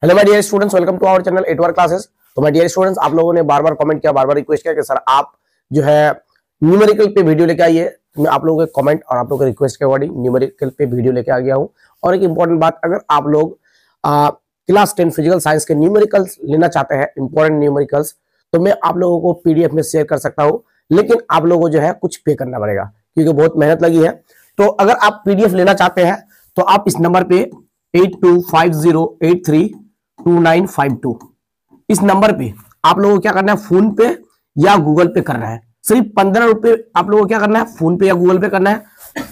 Hello my dear students, welcome to our channel 8 hour classes. तो my dear students, आप लोगों ने बार बार comment किया, बार बार रिक्वेस्ट किया कि सर आप जो है न्यूमेरिकल पे वीडियो लेके आइए। मैं आप लोगों के कमेंट और आप लोगों के रिक्वेस्ट के अकॉर्डिंग न्यूमेरिकल पे वीडियो लेके आ गया हूं। और एक इंपॉर्टेंट बात, अगर आप लोग क्लास 10 फिजिकल साइंस के न्यूमेरिकल्स लेना चाहते हैं, इंपॉर्टेंट न्यूमेरिकल्स, तो मैं आप लोगों को पीडीएफ में शेयर कर सकता हूँ, लेकिन आप लोगों को जो है कुछ पे करना पड़ेगा क्योंकि बहुत मेहनत लगी है। तो अगर आप पीडीएफ लेना चाहते हैं तो आप इस नंबर पे 8250832952 इस नंबर पे आप लोगों को क्या करना है, फोन पे या गूगल पे करना है। सिर्फ 15 रुपए आप लोगों को क्या करना है, फोन पे या गूगल पे करना है।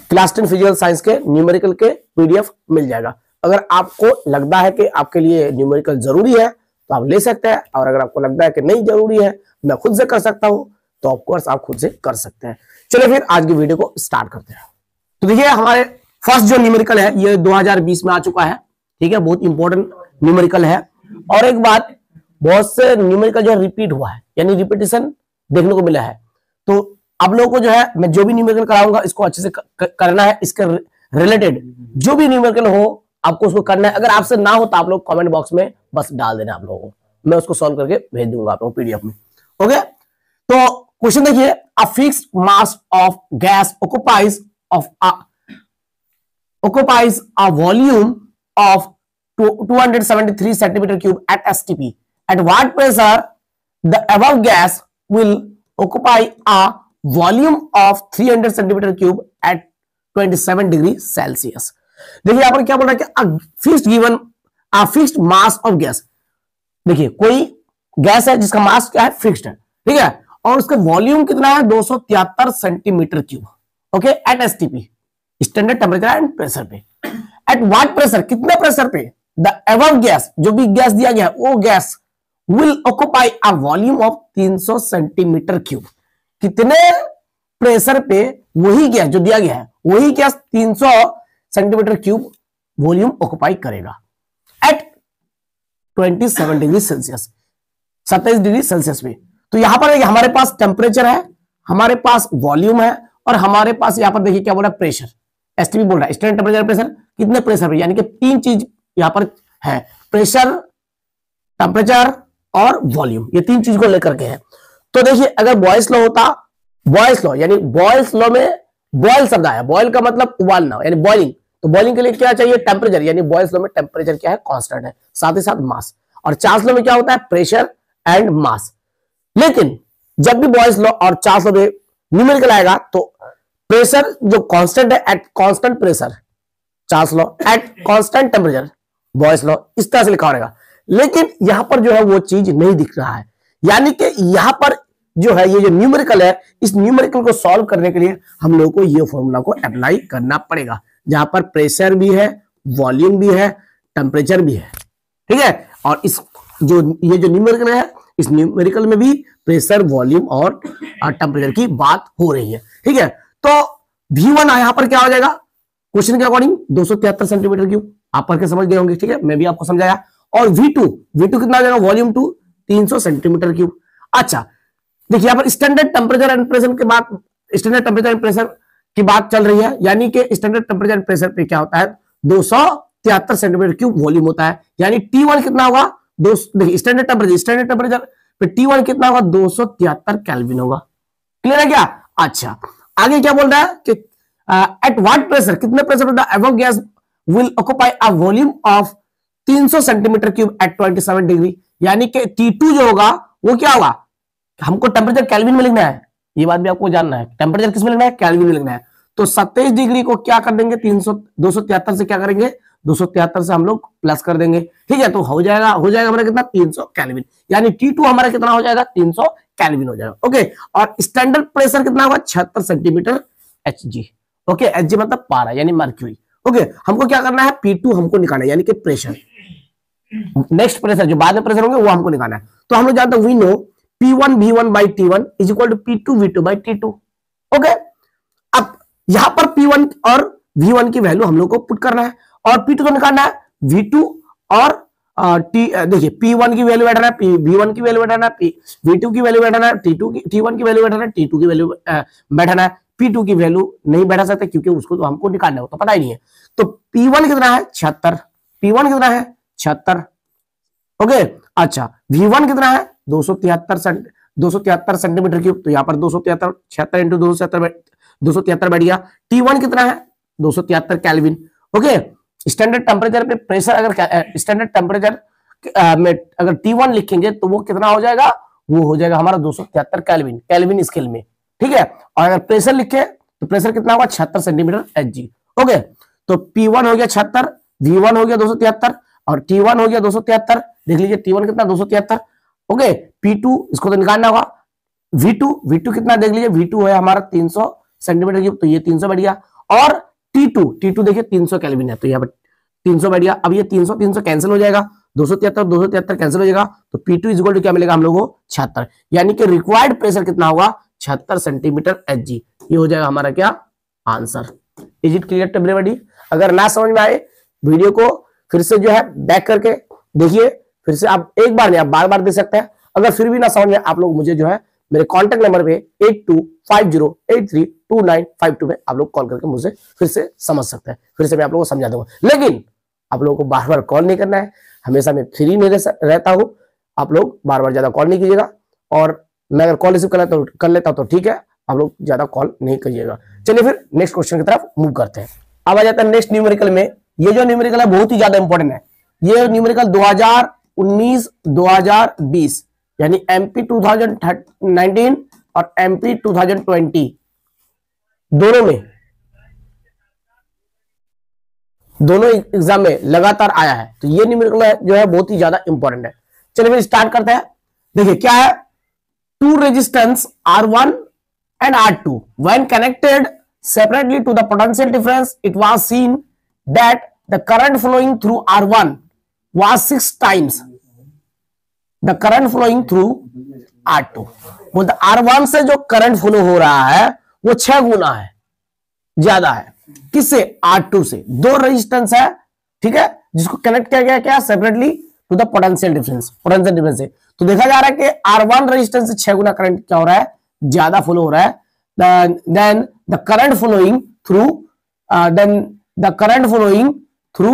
क्लास 10 फिजिकल साइंस के न्यूमेरिकल के पीडीएफ मिल जाएगा। अगर आपको लगता है कि आपके लिए न्यूमेरिकल जरूरी है तो आप ले सकते हैं, और अगर आपको लगता है कि नहीं जरूरी है, मैं खुद से कर सकता हूं, तो ऑफकोर्स आप खुद से कर सकते हैं। चलिए फिर आज की वीडियो को स्टार्ट करते हैं। तो देखिए, हमारे फर्स्ट जो न्यूमेरिकल है ये 2020 में आ चुका है। ठीक है, बहुत इंपॉर्टेंट न्यूमेरिकल है। और एक बात, बहुत से न्यूमेरिकल जो है रिपीट हुआ है, यानी रिपीटेशन देखने को मिला है। तो आप लोगों को जो है, मैं जो भी न्यूमेरिकल कराऊंगा इसको अच्छे से करना है। इसके रिलेटेड जो भी न्यूमेरिकल हो आपको उसको करना है। अगर आपसे ना हो तो आप लोग कमेंट बॉक्स में बस डाल देना आप लोगों को, मैं उसको सॉल्व करके भेज दूंगा आप लोगों को पीडीएफ में। ओके, तो क्वेश्चन देखिए, a fixed mass of gas occupies a volume of 273 centimeter cube at STP. At what pressure the above gas will occupy a volume of 300 centimeter cube at 27 degree Celsius. देखिए यहाँ पर क्या बोल रहा है कि फिक्स्ड मास ऑफ गैस। देखिए, कोई गैस है जिसका मास क्या है, फिक्स्ड है, ठीक है, और उसका वॉल्यूम कितना है, 273 centimetre cube. Okay, at STP, standard temperature and pressure पे। एट व्हाट प्रेशर, कितने प्रेशर पे, द अबव गैस, जो भी गैस दिया गया है वो gas will occupy a volume of 300 centimetre cube. कितने प्रेशर पे वही गैस जो दिया गया है, वही gas 300 centimetre cube volume occupy करेगा at 27 degree Celsius, 27 degree Celsius में। तो यहां पर हमारे पास टेम्परेचर है, हमारे पास वॉल्यूम है, और हमारे पास यहां पर देखिए क्या बोल रहा है, प्रेशर। एसटीपी बोल रहा है, स्टैंडर्ड टेम्परेचर प्रेशर, कितने प्रेशर पे, यानी कि तीन चीज यहां पर है, प्रेशर, टेम्परेचर और वॉल्यूम, ये तीन चीज को लेकर के है। तो देखिए, अगर बॉयल्स लॉ होता, बॉयल्स लॉ यानी बॉयल्स लॉ में बॉयल शब्द आया, बॉयल का मतलब उबालना यानी बॉइलिंग। तो बॉइलिंग के लिए क्या चाहिए, टेम्परेचर, यानी बॉयल्स लॉ में टेम्परेचर क्या है, कांस्टेंट है, साथ ही साथ मास। और चार्ल्स लॉ में क्या होता है, प्रेशर एंड मास। लेकिन जब भी बॉयल्स लॉ और चार्ल्स लॉ में न्यूमेरिकल आएगा तो प्रेशर जो कांस्टेंट है at constant pressure, Charles law, at constant temperature, Boyle's law, इस तरह से लिखा रहेगा। लेकिन यहां पर जो है वो चीज नहीं दिख रहा है, यानी कि यहां पर जो है ये जो न्यूमेरिकल है, इस न्यूमेरिकल को सॉल्व करने के लिए हम लोगों को ये फॉर्मूला को अप्लाई करना पड़ेगा, जहां पर प्रेशर भी है, वॉल्यूम भी है, टेम्परेचर भी है। ठीक है, और इस जो ये जो न्यूमेरिकल है, इस न्यूमेरिकल में भी प्रेशर, वॉल्यूम और टेम्परेचर की बात हो रही है। ठीक है, तो V1 यहां पर क्या हो जाएगा, क्वेश्चन के अकॉर्डिंग 273 सेंटीमीटर क्यूब, आप पढ़ के समझ गए होंगे। ठीक है, मैं भी आपको समझाया। और V2 कितना आ जाएगा, वॉल्यूम 2 300 सेंटीमीटर क्यूब। अच्छा, देखिए यहां पर स्टैंडर्ड टेम्परेचर एंड प्रेशर के बाद, स्टैंडर्ड टेम्परेचर एंड प्रेशर की बात चल रही है, यानी कि स्टैंडर्ड टेम्परेचर एंड प्रेशर पे क्या होता है, 273 सेंटीमीटर क्यूब वॉल्यूम होता है। यानी T1 कितना होगा, देखिए स्टैंडर्ड टेम्परेचर पे T1 कितना होगा, 273 केल्विन होगा। क्लियर है क्या? अच्छा, आगे क्या बोल रहा है कि एट व्हाट प्रेशर, कितने प्रेशर पे the above gas will occupy a volume of 300 centimetre cube at 27 degree. यानी कि T2 जो होगा वो क्या होगा, हमको टेम्परेचर केल्विन में लिखना है, ये बात भी आपको जानना है, टेम्परेचर किस में लिखना है, केल्विन में लिखना है। तो 27 डिग्री को क्या कर देंगे, 273 से क्या करेंगे, 273 से हम लोग प्लस कर देंगे। ठीक है, तो हो जाएगा हमारा कितना, 300 केल्विन। यानी T2 हमारा कितना हो जाएगा, 300 केल्विन हो जाएगा। ओके, और स्टैंडर्ड प्रेशर कितना होगा, 76 सेंटीमीटर Hg। ओके, Hg मतलब पारा यानी मर्क्यूरी। ओके, हमको क्या करना है, P2 हमको निकालना है, यानी कि प्रेशर, नेक्स्ट प्रेशर जो बाद में प्रेशर होंगे वो हमको निकालना है। तो हम लोग जानते हैं, we know P1 V1 by T1 is equal to P2 V2 by T2। Okay, अब यहां पर P1 और V1 की वैल्यू हम लोग को पुट करना है, और P2 तो निकालना है, V2 और देखिए P1 की वैल्यू बैठाना है, V1 की वैल्यू बैठाना है, V2 की वैल्यू बैठाना है, T1 की वैल्यू बैठाना है, T2 की वैल्यू बैठाना है। P2 की वैल्यू नहीं बैठा सकते क्योंकि उसको तो हमको निकालना है, तो पता ही नहीं है। तो P1 कितना है, 76, P1 कितना है 76, ओके। अच्छा, V1 कितना है 273 सेंटीमीटर क्यूब, तो यहाँ पर 273 76 इंटू 273 बैठ गया। T1 कितना है 273 केल्विन। ओके, स्टैंडर्ड टेम्परेचर पे प्रेशर, अगर स्टैंडर्ड टेम्परेचर में अगर T1 लिखेंगे तो वो कितना हो जाएगा, वो हो जाएगा हमारा 273 केल्विन, केल्विन स्केल में, ठीक है। और अगर प्रेशर लिखे तो प्रेशर कितना होगा 76 सेंटीमीटर Hg। ओके, तो P1 हो गया 76, V1 हो गया 273 और T1 हो गया 273। देख लीजिए T1 कितना 273। ओके, P2 इसको तो निकालना होगा। V2 कितना देख लीजिए, V2 है हमारा 300 सेंटीमीटर क्यूब, तो ये 300 बैठ गया। और T2 देखिए 300 केल्विन है, तो यहाँ पर 300 बैठ गया। अब ये 300 कैंसिल हो जाएगा, 273 कैंसिल हो जाएगा, तो P2 इक्वल टू क्या मिलेगा हम लोग को 76, यानी कि रिक्वायर्ड प्रेशर कितना होगा 76 सेंटीमीटर Hg। ये हो जाएगा हमारा क्या answer. Is it clear everybody? अगर ना समझ में आए वीडियो को फिर से जो है बैक करके देखिए, फिर से आप एक बार नहीं आप बार बार देख सकते हैं। अगर फिर भी ना समझ में आप लोग मुझे जो है मेरे कॉन्टेक्ट नंबर पे 8250832952 में आप लोग कॉल करके मुझसे फिर से समझ सकते हैं, फिर से मैं आप लोगों को समझा दूंगा। लेकिन आप लोगों को बार बार कॉल नहीं करना है, हमेशा मैं फ्री में रहता हूं, आप लोग बार बार ज्यादा कॉल नहीं कीजिएगा। और मैं अगर कॉल रिसीव कर लेता हूं तो ठीक है, आप लोग ज्यादा कॉल नहीं करिएगा। चलिए फिर नेक्स्ट क्वेश्चन की तरफ मूव करते हैं। अब आ जाता है नेक्स्ट न्यूमेरिकल में। ये जो न्यूमेरिकल है बहुत ही ज्यादा इंपॉर्टेंट है। ये न्यूमेरिकल 2019-2020 यानी MP 2019 और MP 2020 दोनों एग्जाम में लगातार आया है, तो ये न्यूमेरिकल जो है बहुत ही ज्यादा इंपॉर्टेंट है। चलिए फिर स्टार्ट करते हैं। देखिए क्या है, two resistance R1 and R2 when connected separately to the potential difference, it was seen that the current flowing through R1 was 6 times the current flowing through R2। मतलब R1 से जो करंट फ्लो हो रहा है वो 6 गुना है, ज्यादा है। किससे? R2 से। दो रेजिस्टेंस है, ठीक है, जिसको कनेक्ट किया गया क्या separately to the potential difference से। तो देखा जा रहा है कि R1 रेजिस्टेंस से 6 गुना करंट क्या हो रहा है, ज्यादा फ्लो हो रहा है। Then the current flowing through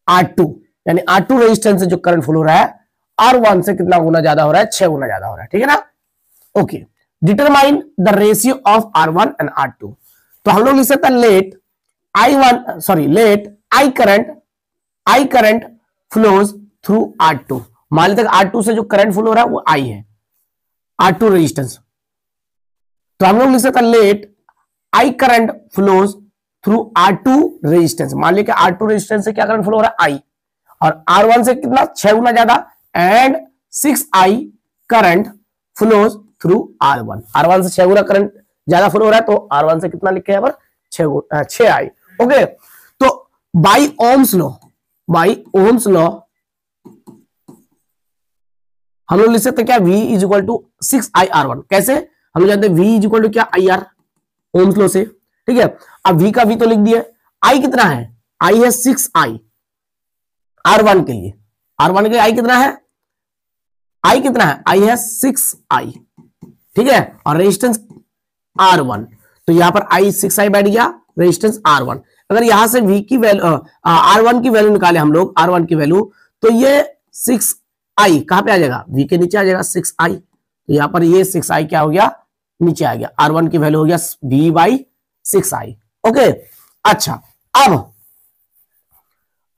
R2 यानी R2 रेजिस्टेंस से जो करंट फ्लो हो रहा है R1 से कितना गुना ज्यादा हो रहा है, 6 गुना ज्यादा हो रहा है, ठीक है ना। Okay, determine the ratio of R1 and R2। तो हम लोग लिख सकते हैं let I current flows through R2। मान लेते हैं R2 से जो करंट फ्लो हो रहा है वो I है, R2 रेजिस्टेंस। तो हम लोग लिख सकते हैं let I current flows through R2 resistance. मान लीजिए R2 रेजिस्टेंस से क्या करंट फ्लो हो रहा है I, और R1 से कितना 6 गुना ज्यादा, and 6I current flows through R1। R1 से 6 गुना करंट ज्यादा फ्लो हो रहा है, तो R1 से कितना लिखे यहाँ पर 6I। ओके, तो बाई ओम्स लॉ हम लोग लिख सकते हैं क्या, V is equal to 6I R1। कैसे? हम लोग जानते हैं V इज इक्वल टू क्या IR, ओम्स लॉ से, ठीक है। अब V का V तो लिख दिया, I कितना है, I है 6I R1 के लिए। R1 के I कितना है, I कितना है, I है 6I, ठीक है, और रेजिस्टेंस R1। तो यहां पर I 6I बैठ गया, रेजिस्टेंस R1। अगर यहां से V की वैल्यू R1 की वैल्यू निकाले हम लोग, R1 की वैल्यू, तो ये 6I कहां पे आ जाएगा, V के नीचे आ जाएगा 6I। तो यहां पर ये 6I क्या हो गया, नीचे आ गया। R1 की वैल्यू हो गया V बाई 6I। ओके, अच्छा,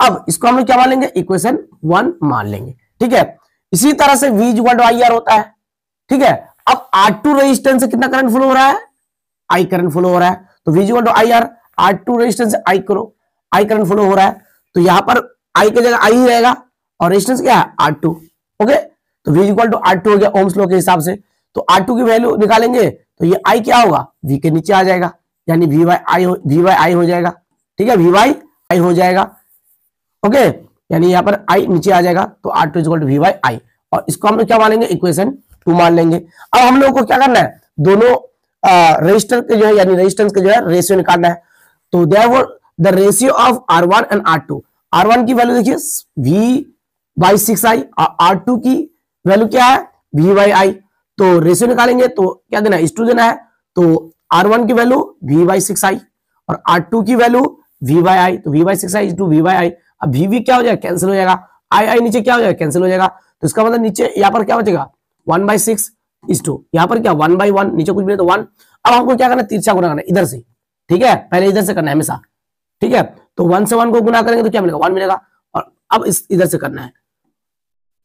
अब इसको हम लोग क्या मान लेंगे, इक्वेशन 1 मान लेंगे, ठीक है। इसी तरह से V इक्वल टू IR होता है, ठीक है। अब R2 रेजिस्टेंस से कितना करंट फ्लो हो रहा है, I करंट फ्लो हो रहा है, तो V equal to IR, R2 resistance से I करंट फ्लो हो रहा है, तो यहां पर I की जगह I ही रहेगा, और रेजिस्टेंस क्या है R2। ओके, तो V इक्वल टू R2 हो गया ओम्स लॉ के हिसाब से। तो R2 की वैल्यू निकालेंगे तो ये I क्या होगा, V के नीचे आ जाएगा, यानी V बाई I हो जाएगा, ठीक है, V बाई I हो जाएगा। ओके, यानी यहां पर I नीचे आ जाएगा, तो R2 equal to V by I, और इसको हम लोग क्या मानेंगे, इक्वेशन 2 मान लेंगे। अब हम लोग को क्या करना है, दोनों रेजिस्टर के जो है यानी रेजिस्टेंस के जो है रेशियो निकालना है। तो therefore the ratio of R1 and R2, R1 की वैल्यू देखिए V बाई 6I, और R2 की वैल्यू क्या है, V बाई I। तो रेशियो निकालेंगे तो क्या देना है, इस टू देना है। तो R1 की वैल्यू V बाई 6I और R2 की वैल्यू V बाई I, तो V by 6I is two V by I। अब V क्या हो जाएगा, कैंसिल हो जाएगा, आई आई नीचे क्या हो जाएगा, कैंसिल हो जाएगा। तो इसका मतलब नीचे यहाँ पर क्या बचेगा 1/6 इज टू, यहाँ पर क्या 1/1, नीचे कुछ भी नहीं तो 1। अब हमको क्या करना है, तिरछा गुना करना है इधर से, ठीक है, पहले इधर से करना है हमेशा, ठीक है। तो 1 से 1 को गुना करेंगे तो क्या मिलेगा 1 मिलेगा, और अब इस इधर से करना है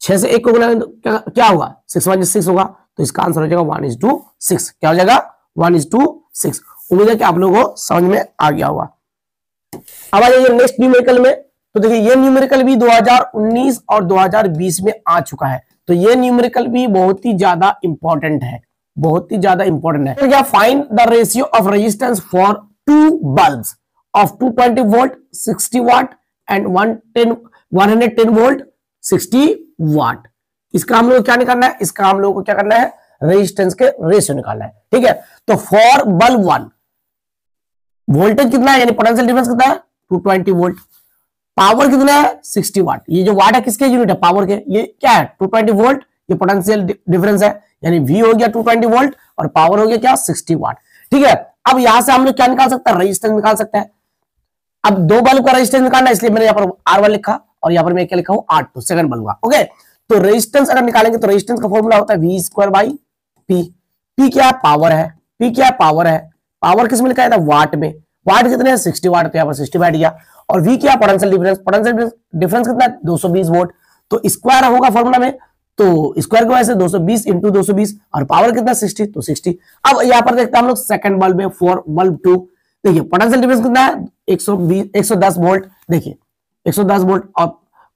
6 से 1 को गुना करेंगे तो क्या होगा 6 1 6 होगा। तो इसका आंसर हो जाएगा 1:6। क्या हो जाएगा 1:6। उम्मीद है कि आप लोगों को समझ में आ गया होगा। अब आ जाइए नेक्स्ट न्यूमेरिकल में। तो देखिए ये न्यूमेरिकल भी 2019 और 2020 में आ चुका है। तो ये न्यूमेरिकल भी बहुत ही ज्यादा इंपॉर्टेंट है, बहुत ही ज्यादा इंपॉर्टेंट है। तो क्या, find the ratio of resistance for 2 bulbs of 220 volt 60 watt and 110 volt 60 watt. इसका हम लोग को क्या निकालना है, इसका हम लोग को क्या करना है, रेजिस्टेंस के रेशियो निकालना है, ठीक है। तो फॉर बल्ब 1 वोल्टेज कितना है, यानी पोटेंशियल डिफरेंस कितना है 220 वोल्ट, पावर कितना है 60 वाट। ये जो वाट है किसके यूनिट है, पावर के। ये क्या है 220 वोल्ट, ये पोटेंशियल डिफरेंस है, यानी V हो गया 220 वोल्ट और पावर हो गया क्या 60 वाट, ठीक है। अब यहां से हम लोग क्या निकाल सकते हैं, रेजिस्टेंस निकाल सकते हैं। अब 2 बल्ब का रेजिस्टेंस निकालना है, इसलिए मैंने यहाँ पर R1 लिखा और यहाँ पर मैं क्या लिखा हूं R2, सेकंड बल्ब का, ओके। तो रेजिस्टेंस अगर निकालेंगे तो रेजिस्टेंस का फॉर्मूला होता है V²/P। P क्या है, पावर है। P क्या है, पावर है। पावर किस में लिखा है, वाट में। वाट कितने हैं 60 वाट, तो यहाँ पर 60 बैठ गया। और V क्या, पोटेंशियल डिफरेंस। पोटेंशियल डिफरेंस कितना है 220 वोल्ट, तो स्क्वायर होगा फॉर्मूला में, तो स्क्वायर की वजह से 220 इंटू 220, और पावर कितना 60, तो 60। अब यहाँ पर देखते हैं हम लोग सेकंड बल्ब में, फॉर बल्ब 2। देखिए पोटेंशियल डिफरेंस कितना है 110 वोल्ट, देखिए 110 वोल्ट, और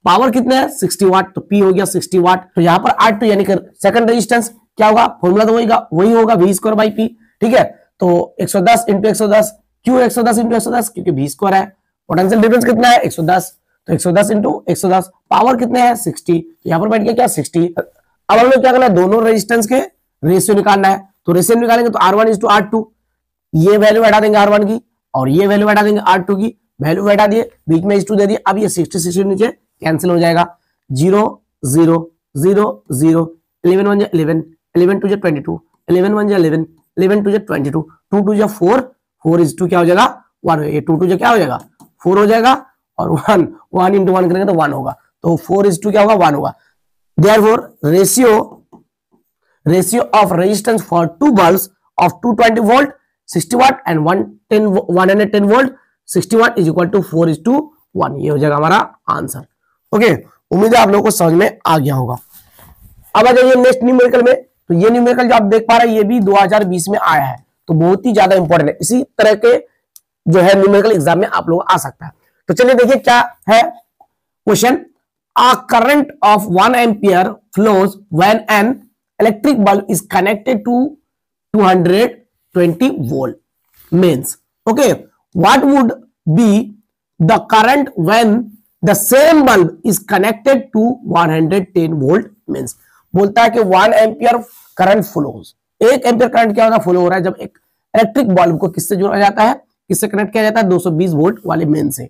पावर कितने है 60 वाट, तो P हो गया 60 वाट। तो यहाँ पर R2 यानी कि सेकंड रेजिस्टेंस क्या होगा, फॉर्मूला तो वही होगा V²/P, ठीक है। तो 110 इंटू 110, क्यों 110 इंटू 110, क्योंकि V² है। पोटेंशियल डिफरेंस कितना है 110, तो 110 इंटू 110, पावर कितने हैं 60, तो यहाँ पर बैठ गया क्या 60। अब हम लोग क्या करना है, दोनों रेजिस्टेंस के रेशियो निकालना है। तो रेशियो निकालेंगे तो R1:R2, ये वैल्यू हटा देंगे R1 की और ये वैल्यू हटा देंगे R2 की, वैल्यू हटा दिए, बीच में 2 दे दिए। अब ये 60 नीचे कैंसिल हो जाएगा, 0 0 0 0, 11 1 11, 11 2 22, 11 1 11, 11 2 22, 2 2 4, 4:2 क्या हो जाएगा 1, ये 2 2 क्या हो जाएगा 4 हो जाएगा, और 1 1 इंटू 1 करेंगे तो 1 होगा, तो 4:2 क्या होगा 1 होगा। Therefore ratio of resistance for 2 bulbs of 220 volt 60 watt and 110 volt 60 watt is equal to 4:1। ये हो जाएगा हमारा आंसर, ओके। उम्मीद है आप लोगों को समझ में आ गया होगा। अब आ जाइए नेक्स्ट न्यूमेरिकल में। तो ये न्यूमेरिकल जो आप देख पा रहे हैं ये भी 2020 में आया है, तो बहुत ही ज्यादा इंपॉर्टेंट है। इसी तरह के जो है न्यूमेरिकल एग्जाम में आप लोग आ सकता है। तो चलिए देखिए क्या है question. A current of 1 ampere flows when an electric bulb is connected to 220 volt. Means, okay, what would be the current when the same bulb is connected to 110 volt? Means, बोलता है कि 1 ampere current flows, 1 ampere current क्या होगा flow हो रहा है जब एक इलेक्ट्रिक बल्ब को किससे जोड़ा जाता है, किससे कनेक्ट किया जाता है 220 वोल्ट वाले मेन से।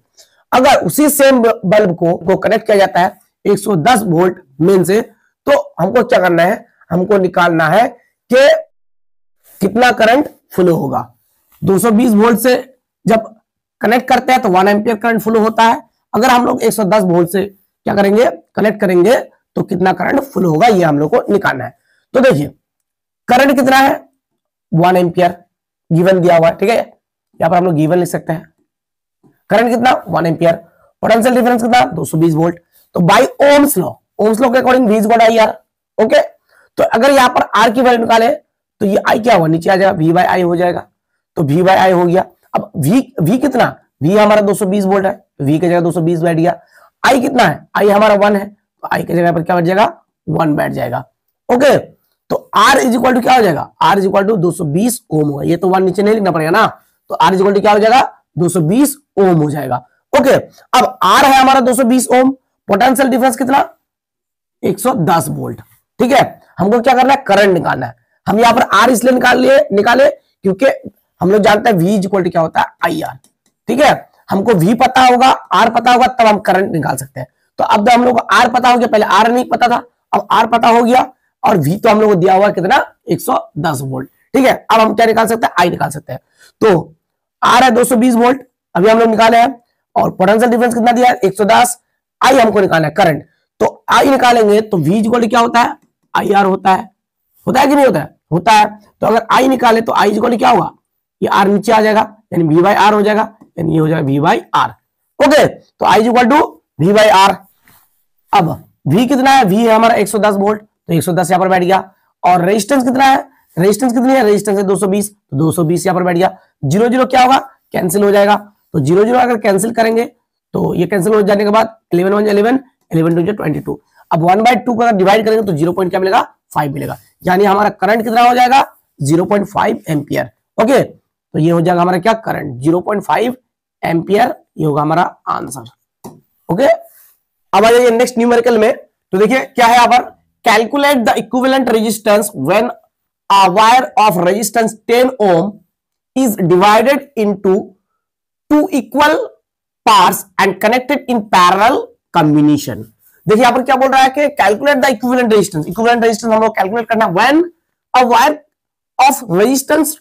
अगर उसी सेम बल्ब को कनेक्ट किया जाता है 110 वोल्ट मेन से, तो हमको क्या करना है, हमको निकालना है कि कितना करंट फ्लो होगा। 220 वोल्ट से जब कनेक्ट करते हैं तो 1 एम्पियर करंट फ्लो होता है। अगर हम लोग 110 वोल्ट से क्या करेंगे, कनेक्ट करेंगे, तो कितना करंट फ्लो होगा ये हम लोग को निकालना है। तो देखिए करंट कितना है 1 एम्पियर गिवन दिया हुआ है, ठीक है, यहां पर हम लोग गिवन लिख सकते हैं। करंट कितना 1 एम्पियर, पोटेंशियल डिफरेंस कितना 220 वोल्ट। तो बाय ओम्स लॉ के according V is equal to IR, okay. तो अगर यहां पर R की वैल्यू निकाले तो ये I क्या होगा, नीचे आ जाएगा, V/I हो जाएगा। तो V/I हो गया। अब V कितना, V हमारा 220 वोल्ट है, तो V की जगह 220 बैठ गया। I कितना है, I हमारा 1 है, तो I की जगह पर क्या बैठ जाएगा 1 बैठ जाएगा, ओके। तो R इज इक्वल टू क्या हो जाएगा, R इज इक्वल टू 220 ओम होगा। ये तो 1 नीचे नहीं लिखना पड़ेगा ना, तो R इज इक्वल टू क्या हो जाएगा 220 ओम हो जाएगा, ओके। अब R है हमारा 220 ओम, पोटेंशियल डिफरेंस कितना 110 वोल्ट, ठीक है। हमको क्या करना है, करंट निकालना है। हम यहां पर R इसलिए निकाले क्योंकि हम लोग जानते हैं V इज इक्वल टू क्या होता है IR, ठीक है। हमको V पता होगा, R पता होगा, तब हम करंट निकाल सकते हैं। तो अब हम लोग को R पता हो गया, पहले R नहीं पता था, अब R पता हो गया, और V तो हम लोग को दिया हुआ कितना 110 वोल्ट, ठीक है। अब हम क्या निकाल सकते हैं, I निकाल सकते हैं। तो R है 220 वोल्ट अभी हम लोग निकाले हैं, और पोटेंशियल डिफरेंस कितना दिया है 110, I हमको निकालना है करंट। आई निकालेंगे तो v इक्वल क्या होता है, आई आर होता है कि नहीं होता है, होता है। तो अगर आई निकाले तो आई इक्वल क्या होगा, ये आर नीचे आ जाएगा यानी v बाई आर हो जाएगा, यानी ये हो जाएगा v बाई आर। ओके, तो I equal to v by आर। अब v कितना है, v है हमारा 110 वोल्ट, तो 110 यहां पर बैठ गया। और रेजिस्टेंस कितना है, रेजिस्टेंस कितनी है, रेजिस्टेंस है 220, तो 220 यहां पर बैठ गया। 0 0 क्या होगा, कैंसिल हो जाएगा। तो 0 0 अगर कैंसिल करेंगे तो ये कैंसिल हो जाने के बाद 11 1 11, 11 2 22। अब 1/2 को अगर डिवाइड करेंगे तो 0 पॉइंट क्या मिलेगा, 5 मिलेगा, यानी हमारा करंट कितना हो जाएगा, 0.5 एम्पियर। ओके, तो ये हो जाएगा हमारा क्या, करंट 0.5 एम्पियर, ये होगा हमारा आंसर। ओके, अब आ जाइए नेक्स्ट न्यूमेरिकल में। तो देखिए क्या है यहाँ पर, calculate the equivalent resistance when a wire of resistance 10 ohm is divided into two equal parts and connected in parallel combination। देखिए यहाँ पर क्या बोल रहा है कि calculate the equivalent resistance, equivalent resistance हम लोग कैलकुलेट करना when a wire of resistance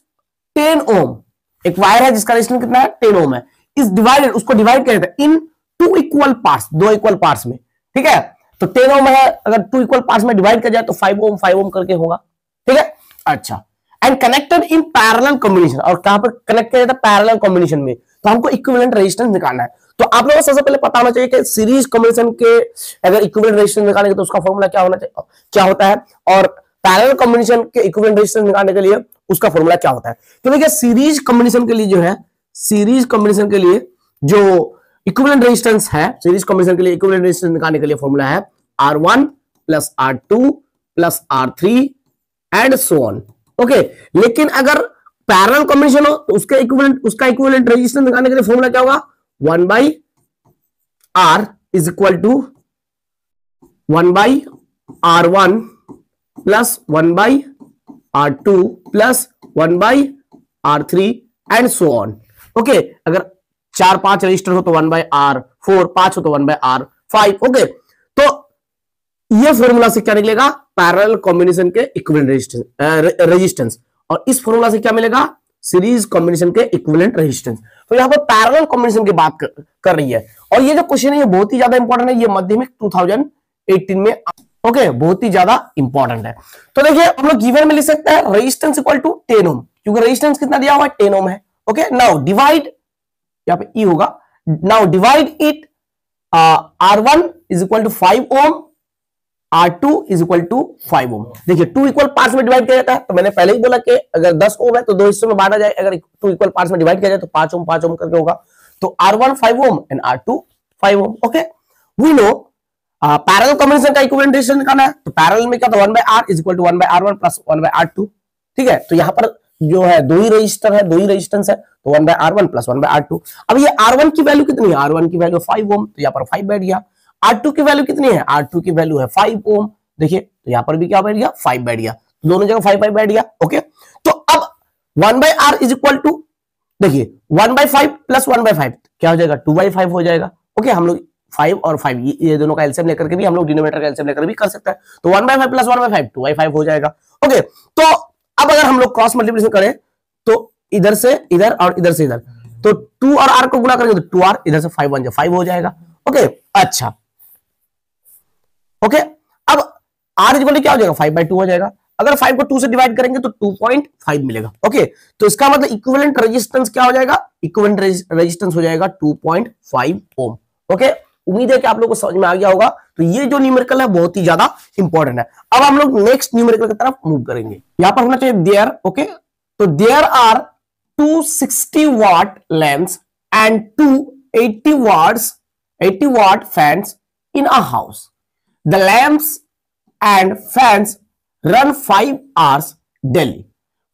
10 ओम, एक वायर है जिसका रेजिस्टेंस कितना है, 10 ओम है, इज डिवाइडेड, उसको डिवाइड किया जाता है इन टू इक्वल पार्ट्स, दो इक्वल पार्ट्स में। ठीक है, तो 10 ओम है, अगर टू इक्वल पार्ट्स में डिवाइड किया जाए तो 5 ओम करके होगा। ठीक है, अच्छा, and connected in parallel combination, और कहां पर कनेक्ट किया जाता है, पैरेलल कॉम्बिनेशन में। तो हमको इक्विवेलेंट रेजिस्टेंस निकालना है। तो आप लोगों को सबसे पहले पता होना चाहिए कि सीरीज कॉम्बिनेशन के अगर इक्विवेलेंट रेजिस्टेंस निकालेंगे तो उसका फॉर्मूला क्या होना चाहिए, क्या होता है, और पैरेलल कॉम्बिनेशन के इक्विवेलेंट रेजिस्टेंस निकालने के लिए उसका फॉर्मूला क्या होता है। तो देखिए सीरीज कॉम्बिनेशन के लिए जो है, सीरीज कॉम्बिनेशन के लिए जो इक्विवेलेंट रेजिस्टेंस है, सीरीज कॉम्बिनेशन के लिए इक्विवेलेंट रेजिस्टेंस निकालने के लिए फॉर्मूला है R1 plus R2 plus R3 and so on. Okay, लेकिन अगर पैरेलल कॉम्बिनेशन हो तो उसका इक्विवेलेंट रेजिस्टेंस निकालने के लिए फॉर्मूला क्या होगा, 1/R is equal to 1/R1 plus 1/R2 plus 1/R3 and so on. Okay, अगर 4-5 रजिस्टर हो तो 1/R4, 5 हो तो 1/R5। ओके, तो ये फॉर्मूला से क्या निकलेगा, पैरेलल कॉम्बिनेशन के इक्विवेलेंट रेजिस्टेंस, और इस फॉर्मूला से क्या मिलेगा, सीरीज कॉम्बिनेशन के इक्विवेलेंट रेजिस्टेंस। तो यहां पर पैरेलल कॉम्बिनेशन की बात कर रही है, और ये जो क्वेश्चन है ये बहुत ही ज्यादा इंपॉर्टेंट है, ये माध्यमिक 2018 में, ओके, बहुत ही ज्यादा इंपॉर्टेंट है। तो देखिए हम लोग गिवन में लिख सकते हैं रेजिस्टेंस इक्वल टू 10 ओम, क्योंकि रेजिस्टेंस कितना दिया हुआ है, 10 ओम है। ओके, नाउ डिवाइड, यहाँ पे ई होगा, now divide it, R1 is equal to 5 ohm, R2 is equal to 5 ohm. देखिए 2 इक्वल पार्ट्स में डिवाइड किया जाता है, तो मैंने पहले ही बोला कि अगर 10 ओम है तो 2 हिस्सों में बांटा जाए, अगर 2 इक्वल पार्ट्स में डिवाइड किया जाए तो 5 ओम करके होगा। तो R1 5 ohm and R2 5 ohm. Okay, we know parallel combination का इक्विवेलेंट रेजिस्टेंस निकालना है, तो पैरेलल में क्या था, 1/R is equal to 1/R1 plus 1/R2। ठीक है, तो यहां पर जो है दो ही रजिस्टर है, दो ही रेजिस्टेंस है, तो 1/R1 प्लस 1/R2। अब ये R1 की वैल्यू कितनी है, R1 की वैल्यू 5 ओम, तो यहां पर 5 बैठ गया। R2 की वैल्यू कितनी है, R2 की वैल्यू है 5 ओम, देखिए तो यहां पर भी क्या बैठ गया, 5 बैठ गया, दोनों जगह 5 बैठ गया। ओके, तो अब 1/R इज इक्वल टू, देखिए 1/5 प्लस 1/5 क्या हो जाएगा, 2/5 हो जाएगा। ओके, हम लोग 5 और 5 ये दोनों का एलसीएम लेकर के भी हम लोग डिनोमिनेटर का एलसीएम लेकर भी कर सकते हैं, तो 1/5 प्लस 1/5 2/5 हो जाएगा। ओके, तो अब अगर हम लोग क्रॉस मल्टीप्लिकेशन करें तो इधर से इधर और इधर से इधर, तो 2 और R को गुणा करेंगे तो 2R, इधर से 5 1 जा 5 हो जाएगा। ओके, अच्छा, ओके, अब R इक्वल क्या हो जाएगा, 5/2 हो जाएगा। अगर 5 को 2 से डिवाइड करेंगे तो 2.5 मिलेगा। ओके, तो इसका मतलब इक्विवेलेंट रेजिस्टेंस क्या हो जाएगा, इक्विवेलेंट रेजिस्टेंस हो जाएगा 2.5 ओम। ओके, उम्मीद है कि आप लोगों को समझ में आ गया होगा। तो ये जो न्यूमेरिकल है बहुत ही ज्यादा इंपॉर्टेंट है। अब हम लोग नेक्स्ट न्यूमेरिकल की तरफ मूव करेंगे। यहां पर होना चाहिए देयर। ओके, तो there are 260 watt lamps and 280 watt fans in a house. The lamps and fans run 5 hours daily.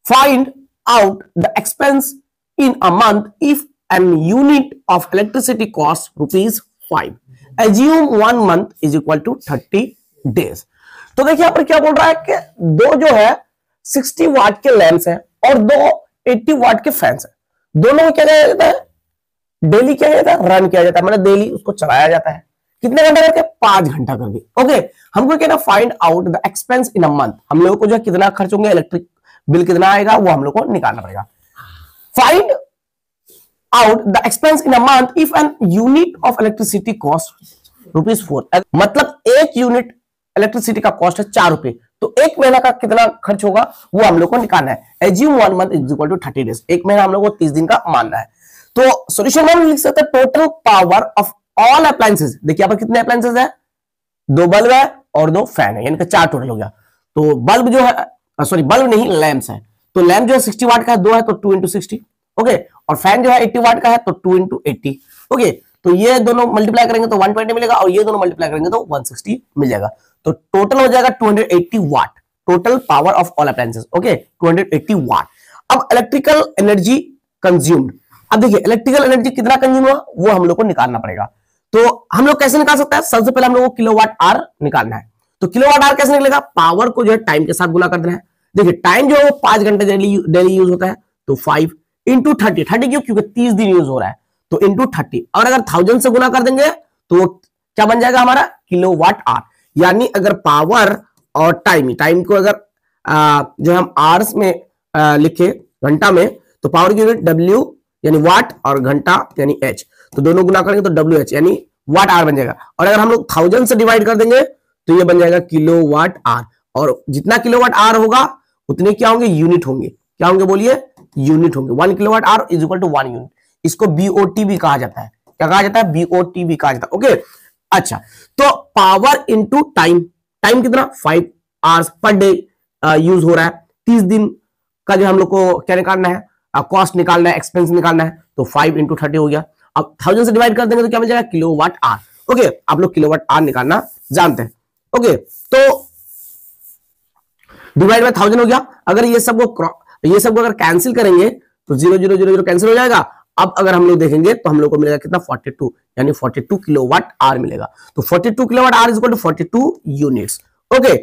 Find out the expense in a month if an unit of electricity costs ₹5. Assume 1 month is equal to 30 days. तो देखिए यहाँ पर क्या बोल रहा है कि दो जो है 60 वाट के लैंप्स हैं और दो 80 वाट के फैंस हैं, दोनों को क्या किया जाता है, डेली क्या किया जाता है, रन किया जाता है, मतलब डेली उसको चलाया जाता है। कितने घंटा करके, 5 घंटा करके। ओके, हमको क्या ना find out the expense in a month, हम लोगों को जो कितना खर्च होंगे, इलेक्ट्रिक बिल कितना आएगा वो हम लोग को निकालना पड़ेगा। Find out the expense in a month if an unit of electricity cost ₹4। मतलब 1 यूनिट इलेक्ट्रिसिटी का कॉस्ट है 4 रुपए, तो 1 महीना का कितना खर्च होगा वो हम लोग को निकालना है। Assume 1 month is equal to 30 days, 1 महीना हम लोग को 30 दिन का मानना है। तो सॉल्यूशन में हम लिख सकते हैं total power of all appliances. देखिए यहाँ पर कितने अप्लायंसेस है, 2 बल्ब है और 2 फैन है, यानी कि 4 टोटल हो गया। तो बल्ब जो है, सॉरी बल्ब नहीं लैंप्स है, तो लैंप जो है 60 वाट का है, 2 है तो 2 × 60, ओके। और फैन जो है 80 वाट का है तो 2 × 80, ओके। तो ये दोनों मल्टीप्लाई करेंगे तो 120 मिलेगा और ये दोनों मल्टीप्लाई करेंगे तो 160 मिल जाएगा। तो टोटल हो जाएगा 280 watt, total power of all appliances, okay, 280 watt. अब इलेक्ट्रिकल एनर्जी कंज्यूम्ड, अब देखिए इलेक्ट्रिकल एनर्जी कितना कंज्यूम हुआ वो हम लोग को निकालना पड़ेगा। तो हम लोग कैसे निकाल सकते हैं, सबसे पहले हम लोग को किलोवाट आवर निकालना है। तो किलोवाट आवर कैसे निकलेगा, पावर को जो है टाइम के साथ गुना कर देना है। देखिए टाइम जो है वो 5 घंटे डेली यूज होता है, तो 5 × 30, 30 क्यों, क्योंकि 30 दिन यूज हो रहा है, तो इंटू 30, और अगर 1000 से गुना कर देंगे तो वो क्या बन जाएगा हमारा, किलोवाट आवर। यानी अगर पावर और टाइम को अगर जो हम आवर्स में लिखे घंटा में, तो पावर की यूनिट W यानी वाट और घंटा यानी H, तो दोनों गुना करेंगे तो WH यानी वाट आवर बन जाएगा। और अगर हम लोग 1000 से डिवाइड कर देंगे तो ये बन जाएगा किलोवाट आवर, और जितना किलोवाट आवर होगा उतने क्या होंगे, यूनिट होंगे। क्या होंगे बोलिए, यूनिट होंगे। 1 kilowatt hour is equal to 1 unit. इसको BOT भी कहा जाता है, क्या कहा जाता है, BOT भी कहा जाता है, ओके। अच्छा, तो पावर इंटू टाइम, टाइम कितना 5 आवर्स पर डे यूज हो रहा है, 30 दिन का जो हम लोग को क्या निकालना है, कॉस्ट निकालना है, एक्सपेंस निकालना है, तो 5 × 30 हो गया। अब 1000 से डिवाइड कर देंगे तो क्या मिल जाएगा, किलोवाट आवर, ओके। आप लोग किलोवाट आवर निकालना जानते हैं, ओके। तो डिवाइड बाय 1000 हो गया। अगर ये सब को अगर कैंसिल करेंगे तो 0 0 0 0 कैंसिल हो जाएगा। अब अगर हम लोग देखेंगे तो हम लोग को मिलेगा कितना, 42, यानी 42 किलोवाट आवर मिलेगा। तो 42 kilowatt hour is equal to 42 units, okay.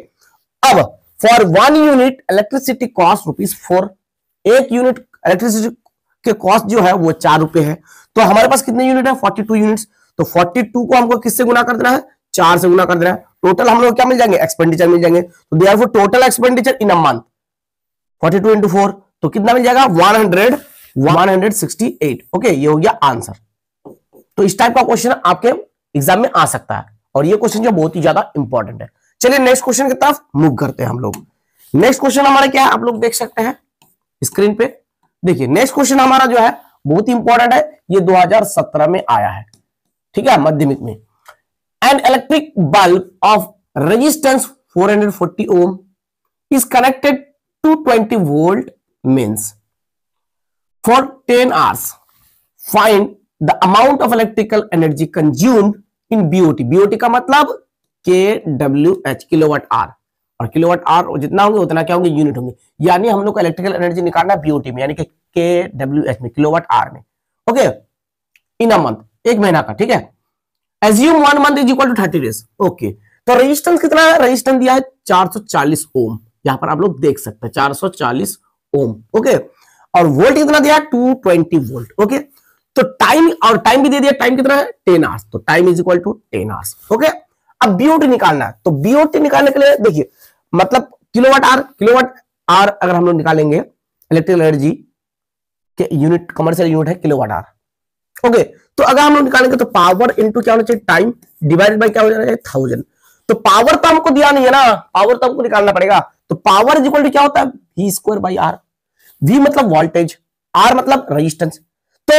अब for 1 unit electricity cost ₹4, 1 unit electricity के कॉस्ट जो है वो 4 रुपए है। तो हमारे पास कितने यूनिट है, 42 यूनिट्स। तो 42 को हमको किससे गुना कर देना है, 4 से गुना कर देना है। टोटल हम लोग क्या मिल जाएंगे, एक्सपेंडिचर मिल जाएंगे। तो therefore total expenditure in a month 42 × 4, तो कितना मिल जाएगा, 168, ओके। ये हो गया आंसर। तो इस टाइप का क्वेश्चन आपके एग्जाम में आ सकता है, और ये क्वेश्चन जो बहुत ही ज्यादा इंपॉर्टेंट है। चलिए नेक्स्ट क्वेश्चन की तरफ मूव करते हैं हम लोग। नेक्स्ट क्वेश्चन हमारा क्या है, आप लोग देख सकते हैं स्क्रीन पे। देखिए नेक्स्ट क्वेश्चन हमारा जो है बहुत ही इंपॉर्टेंट है, ये 2017 में आया है, ठीक है, माध्यमिक में। An electric bulb of resistance 440 ohm is connected to 20 volt means for 10 hours find the amount of electrical energy consumed in BOT। BOT का मतलब kWh, किलोवाट आवर, और किलोवाट आवर जितना होंगे उतना क्या होंगे, यूनिट होंगे। यानी हम लोग को इलेक्ट्रिकल एनर्जी निकालना है BOT में, यानी कि kWh में, किलोवाट आवर में, ओके, इन अ मंथ, 1 महीना का, ठीक है। Assume 1 month is equal to 30 days, okay. तो रेजिस्टेंस कितना है, रेजिस्टेंस दिया है 440 ओम, यहां पर आप लोग देख सकते हैं 440 ओम, ओके। और वोल्ट कितना दिया है, 220 वोल्ट, ओके। तो टाइम, और टाइम भी दे दिया, टाइम कितना है, 10 आवर्स, तो time is equal to 10 hours, okay. अब BOT निकालना है, तो BOT निकालने के लिए देखिए, मतलब किलोवाट आवर अगर हम लोग निकालेंगे, इलेक्ट्रिकल एनर्जी के यूनिट, कमर्शियल यूनिट है किलोवाट आवर, ओके। तो अगर हम लोग निकालेंगे तो पावर इंटू क्या होना चाहिए, टाइम, डिवाइडेड बाय क्या हो जाना चाहिए, 1000। तो पावर तो हमको दिया नहीं है ना, पावर तो हमको निकालना पड़ेगा। तो पावर इज इक्वल टू क्या होता है, V²/R। V मतलब वोल्टेज, R मतलब रेजिस्टेंस। तो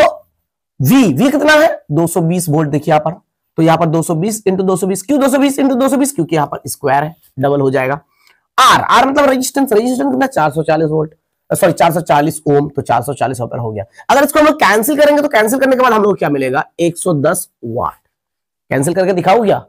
V कितना है, 220 वोल्ट, देखिए यहां पर। तो यहां पर 220 × 220, क्यों 220 × 220, क्योंकि यहां पर स्क्वायर है, डबल हो जाएगा। R मतलब रेजिस्टेंस, रेजिस्टेंस कितना, 440 वोल्ट, सॉरी 440 ओम, तो 440 ऊपर हो गया। अगर इसको हम लोग कैंसिल करेंगे तो कैंसिल करने के बाद हम लोग क्या मिलेगा, 110 वाट। कैंसिल करके दिखाओ क्या,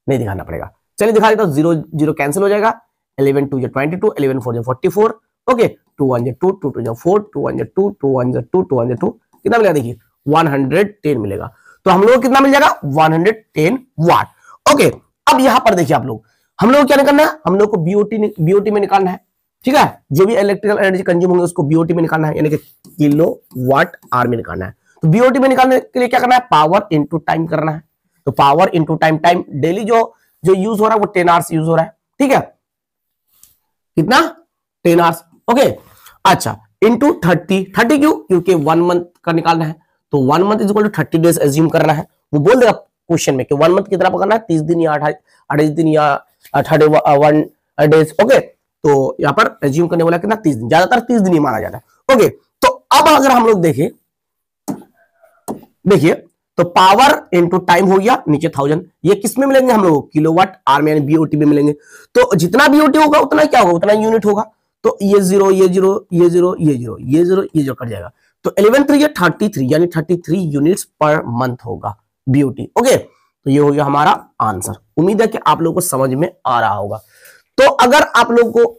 नहीं दिखाना पड़ेगा। चलिए दिखा देता हूं, 0 0 कैंसिल हो जाएगा, 11 2 22, 11 4 44, ओके। 2 1 2 2 2 4, 2 1 2 2 1 2 2 1 2, कितना मिलेगा, देखिए 110 मिलेगा। तो हम लोग को कितना मिल जाएगा, 110 वाट, ओके। अब यहां पर देखिए आप लोग, हम लोग क्या निकालना है, हम लोग को BOT में निकालना है, ठीक है। जो भी इलेक्ट्रिकल एनर्जी कंज्यूम होंगे उसको BOT में निकालना है, यानी कि किलोवाट आवर में निकालना है। तो BOT में निकालने के लिए क्या करना है, पावर इंटू टाइम करना है। तो power into time, time daily जो यूज हो रहा है वो 10 आवर्स यूज हो रहा है, ठीक है, कितना, 10 आवर्स, ओके। अच्छा, इंटू 30 क्यों, क्योंकि 1 मंथ का निकालना है। तो 1 month is equal to 30 days assume करना है। वो बोल देगा क्वेश्चन में कि 1 मंथ कितना पकड़ना है, 30 दिन या 28 दिन या 31 डेज। ओके, तो यहाँ पर एज्यूम करने वाला कितना, 30 दिन, ज्यादातर 30 दिन ही माना जाता है। ओके, तो अब अगर हम लोग देखें, देखिए तो पावर इनटू टाइम हो गया, नीचे 1000, ये किस में मिलेंगे हम लोग, किलोवाट आवर में, यानी बीओटी में मिलेंगे। तो जितना बीओटी होगा उतना क्या होगा, उतना यूनिट होगा। तो ये 0 ये 0 ये 0 ये 0 ये 0 ये 0 कट जाएगा, तो 11 3 33, यानी 33 यूनिट्स पर मंथ होगा बीओटी। ओके, तो ये हो गया हमारा आंसर। उम्मीद है कि आप लोगों को समझ में आ रहा होगा। तो अगर आप लोगों को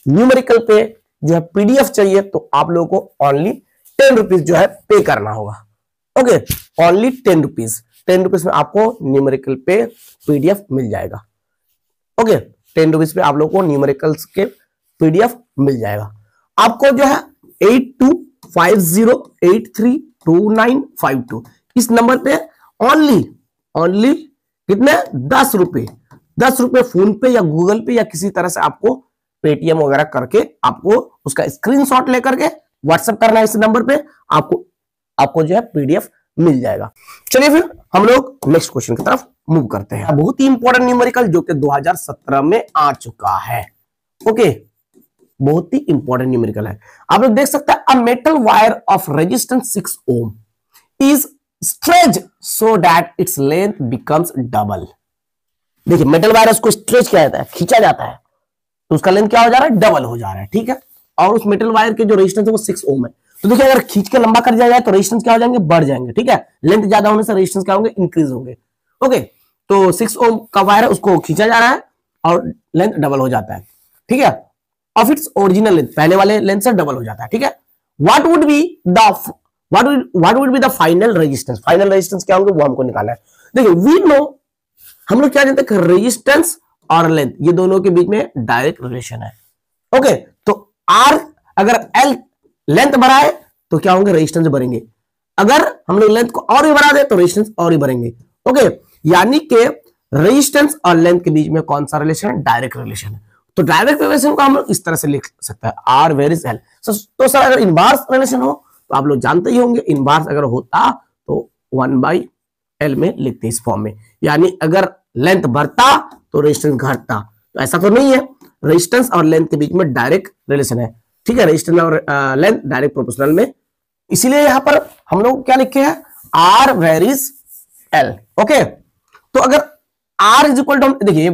न्यूमेरिकल पे जो है पीडीएफ चाहिए तो आप लोगों को ओनली 10 रुपीज जो है पे करना होगा। ओके, ओनली 10 रुपीज, 10 रुपीज में आपको न्यूमेरिकल पे पीडीएफ मिल जाएगा। ओके, 10 रुपीज पे आप लोगों को न्यूमेरिकल्स के पीडीएफ मिल जाएगा। आपको जो है 8250832952 इस नंबर पे ओनली कितने, 10 रुपए, 10 रुपए फोन पे या गूगल पे या किसी तरह से आपको पेटीएम वगैरह करके आपको उसका स्क्रीनशॉट लेकर के व्हाट्सएप करना है इस नंबर पे, आपको जो है पीडीएफ मिल जाएगा। चलिए फिर हम लोग नेक्स्ट क्वेश्चन की तरफ मूव करते हैं। बहुत ही इंपॉर्टेंट न्यूमेरिकल जो कि 2017 में आ चुका है। ओके, बहुत ही इंपॉर्टेंट न्यूमेरिकल है। आप लोग देख सकते हैं, a metal wire of resistance 6 ohm is stretch so that its length becomes double. देखिए मेटल वायर उसको स्ट्रेच किया जाता है, खींचा जाता है, तो उसका लेंथ क्या हो जा रहा है, डबल हो जा रहा है। ठीक है, और उस मेटल वायर के जो रेजिस्टेंस है वो 6 ओम है। तो देखिए अगर खींच के लंबा कर दिया जाए तो रेजिस्टेंस क्या हो जाएंगे, बढ़ जाएंगे। ठीक है, लेंथ ज्यादा होने से रेजिस्टेंस क्या होंगे, इंक्रीज होंगे। ओके, तो 6 ओम का वायर है उसको खींचा जा रहा है और लेंथ डबल हो जाता है। ठीक है, ऑफ इट्स ओरिजिनल लेंथ, पहले वाले लेंथ से डबल हो जाता है। ठीक है, what would be the final resistance, final resistance क्या होंगे वो हमको निकालना है। देखिए वी नो, हम लोग क्या जानते हैं, रेजिस्टेंस और लेंथ ये दोनों के बीच में डायरेक्ट रिलेशन है। ओके, तो आर अगर एल लेंथ बढ़ाए तो क्या होंगे, रेजिस्टेंस बढ़ेंगे। अगर हम लोग लेंथ को और भी बढ़ा दे तो रेजिस्टेंस और ही बढ़ेंगे। ओके, यानी कि रेजिस्टेंस और लेंथ के बीच में कौन सा रिलेशन है, डायरेक्ट रिलेशन है। तो डायरेक्ट रिलेशन को हम लोग इस तरह से लिख सकते हैं, आर वेर इज एल। तो सर अगर इनवर्स रिलेशन हो तो आप लोग जानते ही होंगे, इनवर्स अगर होता तो 1/L में लिखते इस फॉर्म में, यानी अगर लेंथ बढ़ता तो रेजिस्टेंस घटता। तो ऐसा तो नहीं है, रेजिस्टेंस और लेंथ के बीच में डायरेक्ट रिलेशन है। ठीक है, रेजिस्टेंस और लेंथ डायरेक्ट प्रोपोर्शनल में, इसीलिए यहां पर हम लोग क्या लिखे हैं, आर वेरीज एल। ओके, तो अगर आर इज इक्वल टू, देखिए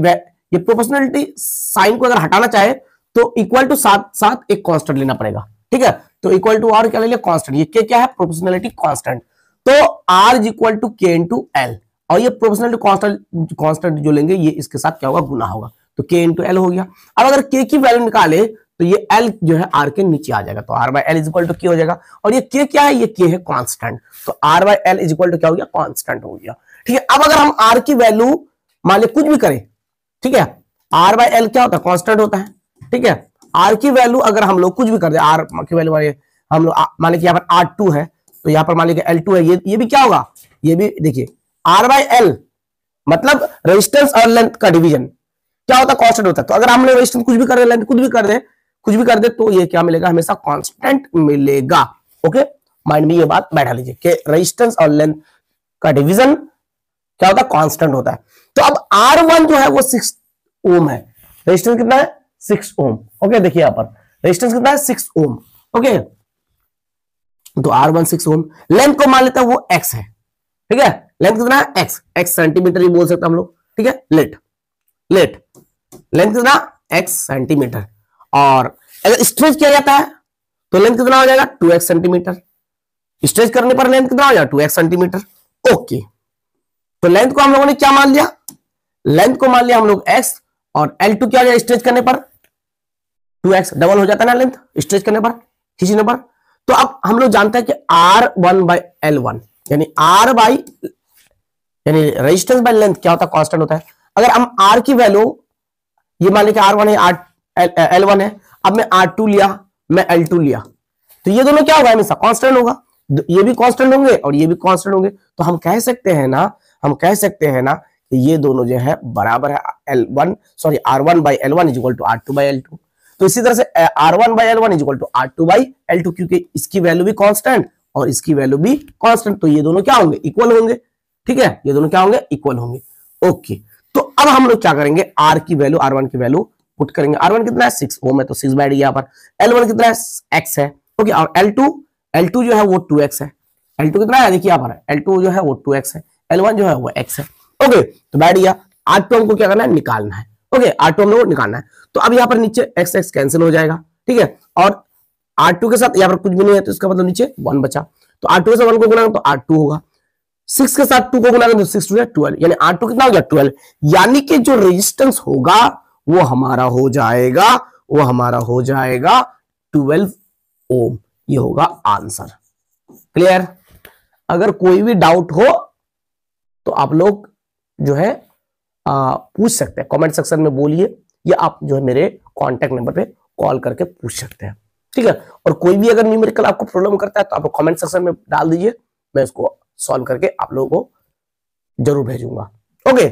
ये प्रोपोर्शनलिटी साइन को अगर हटाना चाहे तो इक्वल टू साथ एक कांस्टेंट लेना पड़ेगा। ठीक है, तो इक्वल टू आर क्या ले लिया, कांस्टेंट। ये क्या है, प्रोपोर्शनलिटी कांस्टेंट। तो आर इज इक्वल टू के इंटू एल, और ये प्रोपोर्शनलिटी कांस्टेंट जो लेंगे ये इसके साथ क्या होगा, गुना होगा, तो के इंटू एल हो गया। अब अगर के की वैल्यू निकाले तो ये एल जो है आर के नीचे आ जाएगा, तो R by L is equal to K हो जाएगा। और ये के क्या है, ये के है कांस्टेंट, तो R by L is equal to क्या हो गया, कांस्टेंट हो गया। ठीक है, अब अगर हम आर की वैल्यू मान लिया कुछ भी करें, ठीक है, आर बाय एल क्या होता है, कांस्टेंट होता है। ठीक है, आर की वैल्यू अगर हम लोग कुछ भी कर दे, आर की वैल्यू हम लोग मान लिया यहाँ पर R2 है, तो यहाँ पर मान लिया L2 है, ये भी क्या होगा, ये भी देखिए आर बाय एल मतलब रेजिस्टेंस और लेंथ का डिवीजन क्या होता है, कांस्टेंट होता है। तो अगर हम लोग रेजिस्टेंस कुछ भी कर दे, लेंथ कुछ भी कर दे तो ये क्या मिलेगा, हमेशा कांस्टेंट मिलेगा। ओके, माइंड में ये बात बैठा लीजिए कि रेजिस्टेंस और लेंथ का डिवीजन क्या होता है, कांस्टेंट होता है। तो अब R1 जो है वो 6 ओम है, रेजिस्टेंस कितना है, 6 ओम। ओके, देखिए यहां पर रेजिस्टेंस कितना है, 6 ओम। ओके, तो R1 6 ओम, लेंथ को मान लेते हैं वो x है। ठीक है, लेंथ कितना है, x सेंटीमीटर ही बोल सकते हैं हम लोग। ठीक है, लेट लेंथ कितना, x सेंटीमीटर, और अगर स्ट्रेच किया जाता है तो लेंथ कितना हो जाएगा, 2x सेंटीमीटर। स्ट्रेच करने पर लेंथ कितना हो जाएगा, 2x सेंटीमीटर। ओके, तो लेंथ को हम लोगों ने क्या मान लिया, लेंथ को मान लिया हम लोग x, और L2 क्या हो जाएगा, स्ट्रेच करने पर 2x, डबल हो जाता है ना लेंथ स्ट्रेच करने पर, खींचने पर। तो अब हम लोग जानते हैं कि R1/L1 यानी रेजिस्टेंस बाय लेंथ क्या होता है, कांस्टेंट होता है। अगर हम R की वैल्यू ये मान लिया R1 है, L1 है, अब मैं R2 लिया, मैं L2 लिया, तो ये दोनों क्या होगा, हमेशा कांस्टेंट होगा, ये भी कांस्टेंट होंगे और ये भी कांस्टेंट होंगे। तो हम कह सकते हैं ना कि ये दोनों जो है बराबर है R1/L1 is equal to R2/L2। तो इसी तरह से R1/L1 is equal to R2/L2, क्योंकि इसकी वैल्यू भी कांस्टेंट और इसकी वैल्यू भी कांस्टेंट, तो ये दोनों क्या होंगे, इक्वल होंगे। ठीक है, ये दोनों क्या होंगे, इक्वल होंगे। ओके, तो अब हम लोग क्या करेंगे, आर की वैल्यू, R1 की वैल्यू पुट करेंगे। R1 कितना है 6 ओम है, तो 6 बैठ गया यहाँ पर। L1 कितना है, x है। ओके, और L2 जो है वो 2x है। L2 कितना है, देखिए यहाँ पर L2 जो है वो 2x है, L1 जो है वो x है। ओके, तो बैठ गया। R2 हमको क्या करना है, निकालना है। ओके, R2 हम लोग निकालना है। तो अब यहाँ पर नीचे x कैंसिल हो जाएगा, ठीक है, और R2 के साथ यहाँ पर कुछ भी नहीं है, तो इसका मतलब नीचे 1 बचा। तो R2 के साथ 1 को गुना तो R2 होगा, 6 के साथ 2 को गुना तो 6 2 12, यानी R2 कितना हो गया 12। यानी कि जो रेजिस्टेंस होगा वो हमारा हो जाएगा 12 ओम। ये होगा आंसर। क्लियर? अगर कोई भी डाउट हो तो आप लोग जो है पूछ सकते हैं, कमेंट सेक्शन में बोलिए, या आप जो है मेरे कॉन्टेक्ट नंबर पे कॉल करके पूछ सकते हैं, ठीक है। और कोई भी अगर न्यूमेरिकल आपको प्रॉब्लम करता है तो आप कमेंट सेक्शन में डाल दीजिए, मैं इसको सॉल्व करके आप लोगों को जरूर भेजूंगा। ओके।